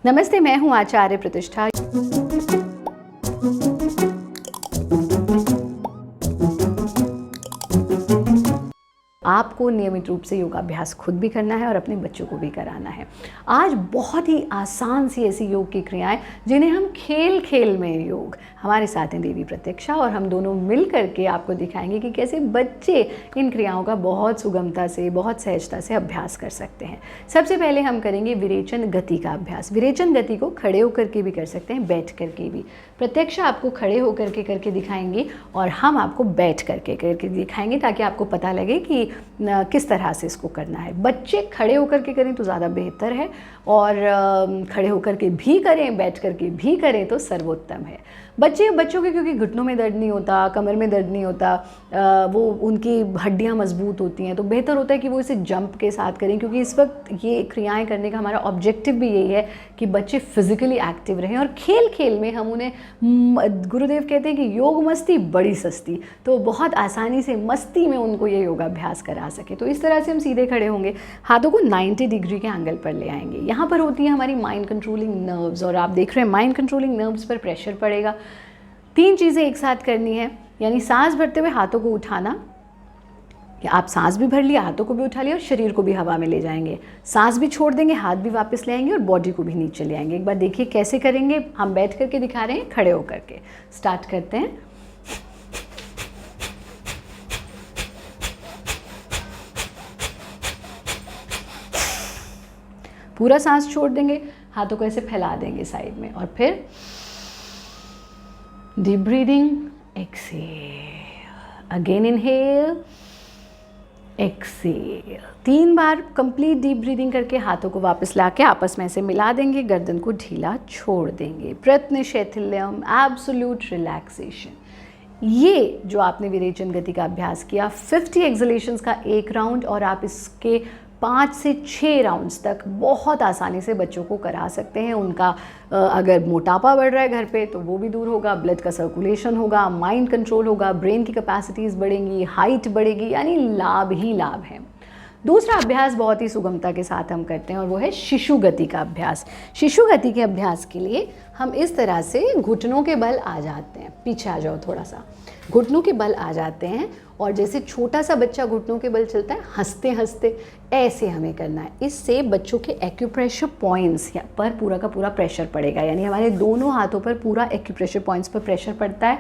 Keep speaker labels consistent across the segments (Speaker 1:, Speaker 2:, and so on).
Speaker 1: नमस्ते, मैं हूँ आचार्य प्रतिष्ठा। आपको नियमित रूप से योगाभ्यास खुद भी करना है और अपने बच्चों को भी कराना है। आज बहुत ही आसान सी ऐसी योग की क्रियाएं जिन्हें हम खेल खेल में योग, हमारे साथ हैं देवी प्रत्यक्षा और हम दोनों मिल करके आपको दिखाएंगे कि कैसे बच्चे इन क्रियाओं का बहुत सुगमता से, बहुत सहजता से अभ्यास कर सकते हैं। सबसे पहले हम करेंगे विरेचन गति का अभ्यास। विरेचन गति को खड़े होकर के भी कर सकते हैं, बैठ करके भी। प्रत्यक्षा आपको खड़े होकर के करके दिखाएंगे और हम आपको बैठ करके करके दिखाएंगे ताकि आपको पता लगे कि किस तरह से इसको करना है। बच्चे खड़े होकर के करें तो ज़्यादा बेहतर है और खड़े होकर के भी करें, बैठ करके भी करें तो सर्वोत्तम है। बच्चों के क्योंकि घुटनों में दर्द नहीं होता, कमर में दर्द नहीं होता, वो उनकी हड्डियां मजबूत होती हैं, तो बेहतर होता है कि वो इसे जंप के साथ करें, क्योंकि इस वक्त ये क्रियाएं करने का हमारा ऑब्जेक्टिव भी यही है कि बच्चे फिजिकली एक्टिव रहें और खेल खेल में हम उन्हें, गुरुदेव कहते हैं कि योग मस्ती बड़ी सस्ती, तो बहुत आसानी से मस्ती में उनको ये योगाभ्यास करा सके। तो इस तरह से हम सीधे खड़े होंगे, हाथों को 90 डिग्री के एंगल पर ले आएंगे। यहाँ पर होती है हमारी माइंड कंट्रोलिंग नर्व्स और आप देख रहे हैं माइंड कंट्रोलिंग नर्व्स पर प्रेशर पड़ेगा। 3 चीज़ें एक साथ करनी है, यानी सांस भरते हुए हाथों को उठाना, कि आप सांस भी भर लिया, हाथों को भी उठा लिया और शरीर को भी हवा में ले जाएंगे। सांस भी छोड़ देंगे, हाथ भी वापस ले आएंगे और बॉडी को भी नीचे ले आएंगे। एक बार देखिए कैसे करेंगे। हम बैठ करके दिखा रहे हैं, खड़े होकर के स्टार्ट करते हैं। पूरा सांस छोड़ देंगे, हाथों को ऐसे फैला देंगे साइड में और फिर deep breathing, exhale, again inhale, exhale. 3 बार कंप्लीट डीप ब्रीदिंग करके हाथों को वापस लाके आपस में से मिला देंगे, गर्दन को ढीला छोड़ देंगे। प्रत्न शैथिल्यम, एब्सोल्यूट रिलैक्सेशन। ये जो आपने विरेचन गति का अभ्यास किया, 50 एक्सलेशंस का एक राउंड और आप इसके 5 से 6 राउंड्स तक बहुत आसानी से बच्चों को करा सकते हैं। उनका अगर मोटापा बढ़ रहा है घर पे तो वो भी दूर होगा, ब्लड का सर्कुलेशन होगा, माइंड कंट्रोल होगा, ब्रेन की कैपेसिटीज़ बढ़ेंगी, हाइट बढ़ेगी, यानी लाभ ही लाभ है। दूसरा अभ्यास बहुत ही सुगमता के साथ हम करते हैं और वो है शिशु गति का अभ्यास। शिशु गति के अभ्यास के लिए हम इस तरह से घुटनों के बल आ जाते हैं, पीछे आ जाओ थोड़ा सा, घुटनों के बल आ जाते हैं और जैसे छोटा सा बच्चा घुटनों के बल चलता है हंसते हंसते, ऐसे हमें करना है। इससे बच्चों के एक्यूप्रेशर पॉइंट्स पर पूरा का पूरा प्रेशर पड़ेगा, यानी हमारे दोनों हाथों पर पूरा एक्यूप्रेशर पॉइंट्स पर प्रेशर पड़ता है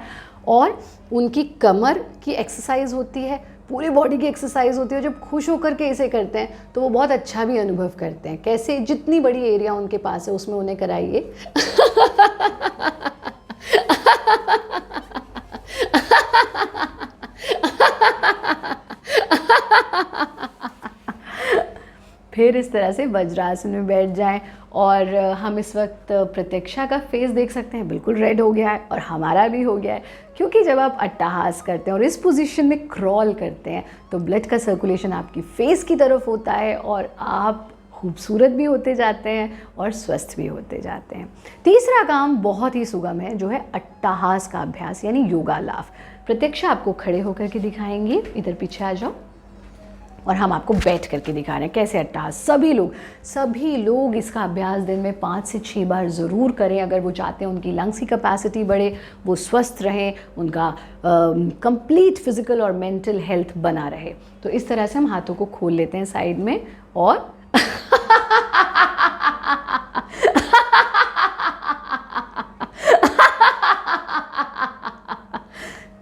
Speaker 1: और उनकी कमर की एक्सरसाइज होती है, पूरी बॉडी की एक्सरसाइज होती है। जब खुश होकर के इसे करते हैं तो वो बहुत अच्छा भी अनुभव करते हैं। कैसे? जितनी बड़ी एरिया उनके पास है उसमें उन्हें कराइए। फिर इस तरह से वज्रासन में बैठ जाएं और हम इस वक्त प्रत्यक्षा का फेस देख सकते हैं, बिल्कुल रेड हो गया है और हमारा भी हो गया है, क्योंकि जब आप अट्टहास करते हैं और इस पोजीशन में क्रॉल करते हैं तो ब्लड का सर्कुलेशन आपकी फेस की तरफ होता है और आप खूबसूरत भी होते जाते हैं और स्वस्थ भी होते जाते हैं। तीसरा काम बहुत ही सुगम है, जो है अट्टहास का अभ्यास, यानी योगा लाफ। प्रत्यक्षा आपको खड़े होकर के दिखाएंगे, इधर पीछे आ जाओ, और हम आपको बैठ करके दिखा रहे हैं कैसे अट्टहास। सभी लोग इसका अभ्यास दिन में 5 से 6 बार ज़रूर करें अगर वो चाहते हैं उनकी लंग्स की कैपेसिटी बढ़े, वो स्वस्थ रहें, उनका कंप्लीट फिजिकल और मेंटल हेल्थ बना रहे। तो इस तरह से हम हाथों को खोल लेते हैं साइड में और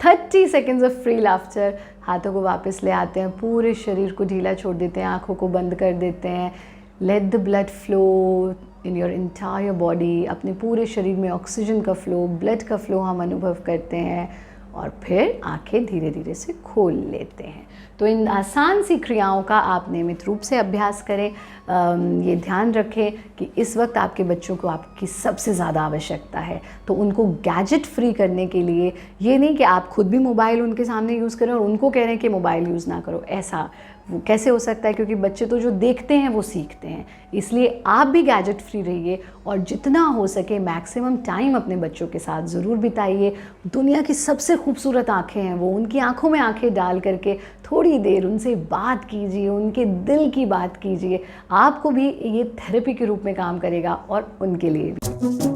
Speaker 1: 30 सेकेंड्स ऑफ फ्री लाफ्टर। हाथों को वापस ले आते हैं, पूरे शरीर को ढीला छोड़ देते हैं, आंखों को बंद कर देते हैं। Let the blood flow in your entire body. अपने पूरे शरीर में ऑक्सीजन का फ्लो, ब्लड का फ्लो हम अनुभव करते हैं और फिर आंखें धीरे धीरे से खोल लेते हैं। तो इन आसान सी क्रियाओं का आप नियमित रूप से अभ्यास करें। ये ध्यान रखें कि इस वक्त आपके बच्चों को आपकी सबसे ज़्यादा आवश्यकता है, तो उनको गैजेट फ्री करने के लिए ये नहीं कि आप खुद भी मोबाइल उनके सामने यूज़ करें और उनको कह रहे हैं कि मोबाइल यूज़ ना करो, ऐसा वो कैसे हो सकता है? क्योंकि बच्चे तो जो देखते हैं वो सीखते हैं। इसलिए आप भी गैजेट फ्री रहिए और जितना हो सके मैक्सिमम टाइम अपने बच्चों के साथ ज़रूर बिताइए। दुनिया की सबसे खूबसूरत आँखें हैं वो, उनकी आँखों में आँखें डाल करके थोड़ी देर उनसे बात कीजिए, उनके दिल की बात कीजिए। आपको भी ये थेरेपी के रूप में काम करेगा और उनके लिए भी।